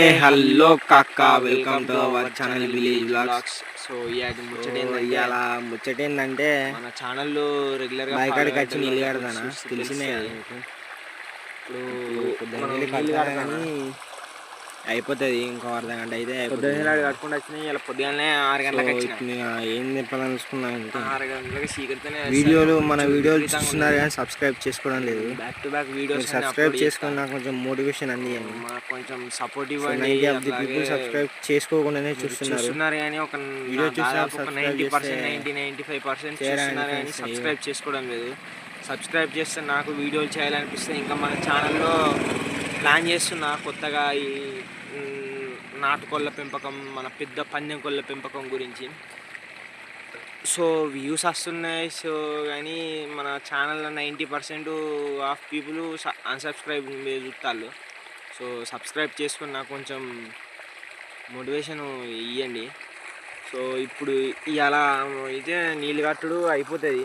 ఏ hello కాకా, welcome to our channel village vlogs. So ఇవాళ ముచ్చట ఏంటంటే మన ఛానల్లో రెగ్యులర్గా బైకాడికి వచ్చి నీళ్ళు కడతానా తెలిసిందే కదా మీకు. ఇప్పుడు పొద్దున్న కానీ అయిపోతుంది, ఇంకో అర్ధ గంట అయితే పొద్దున్న కట్టుకుంటూ వచ్చినాయి. ఇలా పొద్దున్నే 6 గంటలకు వచ్చినాయి. ఏం చెప్పాలనుకున్నా అంటే 6 గంటలకు చీకటితోనే మన వీడియోలు చూస్తున్నారు కానీ సబ్స్క్రైబ్ చేసుకోవడం లేదు. Back to back videos subscribe చేసుకుని నాకు కొంచెం మోటివేషన్ అందియండి. మాకు కొంచెం సపోర్ట్ ఇవ్వండి. పీపుల్ సబ్స్క్రైబ్ చేసుకోకుండానే చూస్తున్నారు కానీ ఒక వీడియో చూసి 90% చూస్తున్నారు కానీ సబ్స్క్రైబ్ చేసుకోవడం లేదు. సబ్స్క్రైబ్ చేస్తే నాకు వీడియోలు చేయాలనిపిస్తే ఇంకా మన ఛానల్లో ప్లాన్ చేస్తున్నా కొత్తగా ఈ నాటుకోళ్ళ పెంపకం, మన పెద్ద పందెం కోళ్ళ పెంపకం గురించి. సో వ్యూస్ వస్తున్నాయి. సో కానీ మన ఛానల్లో 90% ఆఫ్ పీపుల్ అన్సబ్స్క్రైబ్ చూస్తారు. సో సబ్స్క్రైబ్ చేసుకుని నాకు కొంచెం మోటివేషన్ ఇవ్వండి. సో ఇప్పుడు ఇవాళ అయితే నీళ్ళు కట్టుడు అయిపోతుంది.